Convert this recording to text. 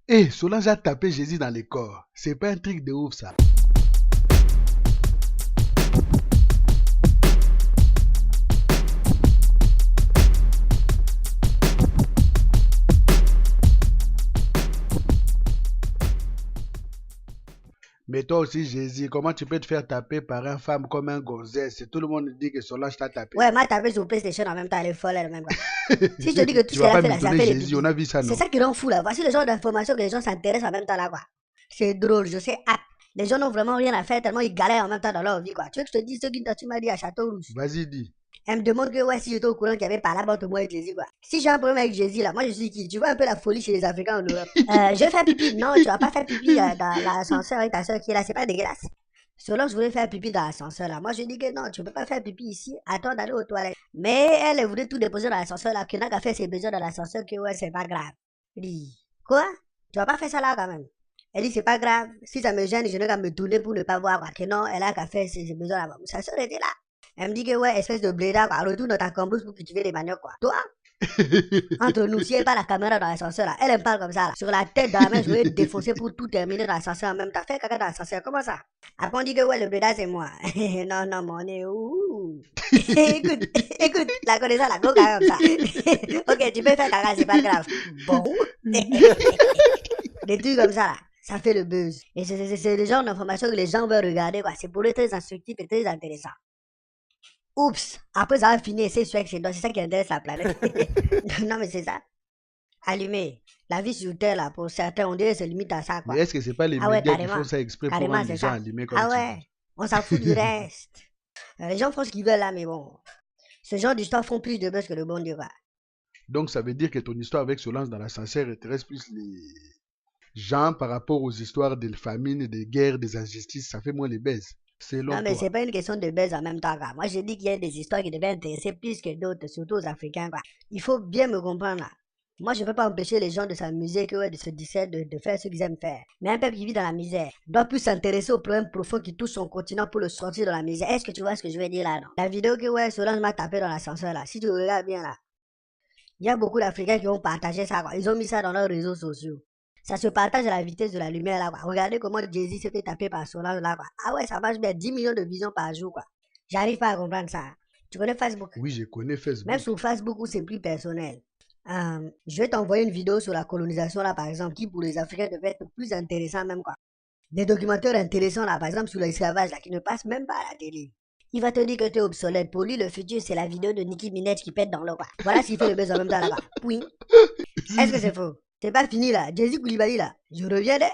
Eh, Solange a tapé Jésus dans le corps. C'est pas un truc de ouf, ça. Mais toi aussi, Jésus, comment tu peux te faire taper par une femme comme un gonzesse? Tout le monde dit que Solange t'a tapé. Ouais, m'a tapé sur PlayStation en même temps, elle est folle elle-même. Si je te dis que tout Tu ce vas qu'elle a pas fait là, ça m'étonner, fait des Jésus, on pipis. a vu ça, C'est non? ça qui rend fou là. Voici le genre d'informations que les gens s'intéressent en même temps là, quoi. C'est drôle, je sais. Ah, les gens n'ont vraiment rien à faire tellement ils galèrent en même temps dans leur vie, quoi. Tu veux que je te dise ce qu'une tu m'as dit à Château Rouge? Vas-y, dis. Elle me demande que ouais, si j'étais au courant qu'il y avait pas là-bas moi avec Jésus, quoi. Si j'ai un problème avec Jésus là, moi je suis qui? Tu vois un peu la folie chez les Africains en Europe. Je vais faire pipi. Non, tu vas pas faire pipi dans l'ascenseur avec ta soeur qui est là, c'est pas dégueulasse. Selon je voulais faire pipi dans l'ascenseur là. Moi je dis que non, tu peux pas faire pipi ici, attends d'aller aux toilettes. Mais elle voulait tout déposer dans l'ascenseur là, qu'il n'a qu'à faire ses besoins dans l'ascenseur, que ouais, c'est pas grave. Je dis, quoi? Tu vas pas faire ça là quand même. Elle dit, c'est pas grave, si ça me gêne, je n'ai qu'à me tourner pour ne pas voir, quoi. Que non, elle a qu'à faire ses besoins là-bas. Sa soeur était là. Elle me dit que ouais, espèce de blédard, quoi. Retourne dans ta cambrousse pour cultiver les maniocs, quoi. Toi, entre nous, si elle pas la caméra dans l'ascenseur là, elle me parle comme ça là. Sur la tête de la main, je vais défoncer pour tout terminer dans l'ascenseur en même temps. Fais caca dans l'ascenseur, comment ça? Après on dit que ouais, le blédard c'est moi. Non, non, mon nez, ouh. écoute, écoute, la connaissance la go caca comme ça. Ok, tu peux faire caca, c'est pas grave. Bon. Des trucs comme ça là. Ça fait le buzz. Et c'est le genre d'information que les gens veulent regarder, quoi. C'est pour eux très instructif et très intéressant. Oups, après ça va finir, c'est sûr que c'est ça qui intéresse la planète. Non, mais c'est ça. Allumé. La vie sur Terre, là, pour certains, on dirait que c'est limite à ça, Mais quoi. est-ce que c'est pas les Ah ouais, médias qui carrément. font ça exprès pour Carrément, rendre les c'est gens ça. allumés, comme Ah tu ouais, dis? on s'en fout du reste. Les gens font ce qu'ils veulent, là, mais bon. Ce genre d'histoires font plus de buzz que le bon Dieu, quoi. Donc ça veut dire que ton histoire avec Solange dans l'ascenseur intéresse plus les gens par rapport aux histoires des famines, des guerres, des injustices. Ça fait moins les baises, selon Non, mais toi. c'est pas une question de buzz en même temps, quoi. Moi, je dis qu'il y a des histoires qui devaient intéresser plus que d'autres, surtout aux Africains, quoi. Il faut bien me comprendre, là. Moi, je ne peux pas empêcher les gens de s'amuser, que, ouais, de se distraire, de faire ce qu'ils aiment faire. Mais un peuple qui vit dans la misère doit plus s'intéresser aux problèmes profonds qui touchent son continent pour le sortir de la misère. Est-ce que tu vois ce que je veux dire là, non? La vidéo que, ouais, Solange m'a tapé dans l'ascenseur, là, si tu regardes bien, là, il y a beaucoup d'Africains qui ont partagé ça, quoi. Ils ont mis ça dans leurs réseaux sociaux. Ça se partage à la vitesse de la lumière, là, quoi. Regardez comment Jay-Z s'est fait taper par Solange, là, quoi. Ah ouais, ça marche bien, 10 millions de visions par jour, quoi. J'arrive pas à comprendre ça. Tu connais Facebook? Oui, je connais Même Facebook. sur Facebook où c'est plus personnel. Je vais t'envoyer une vidéo sur la colonisation, là, par exemple, qui pour les Africains devait être plus intéressant, même, quoi. Des documentaires intéressants, là, par exemple, sur l'esclavage, là, qui ne passent même pas à la télé. Il va te dire que tu es obsolète. Pour lui, le futur, c'est la vidéo de Nicki Minaj qui pète dans l'eau, quoi. Voilà ce qui fait le buzz en même temps, là-bas. Oui. Est-ce que c'est faux? C'est pas fini, là. Jésus Koulibaly, là. Je reviens, là.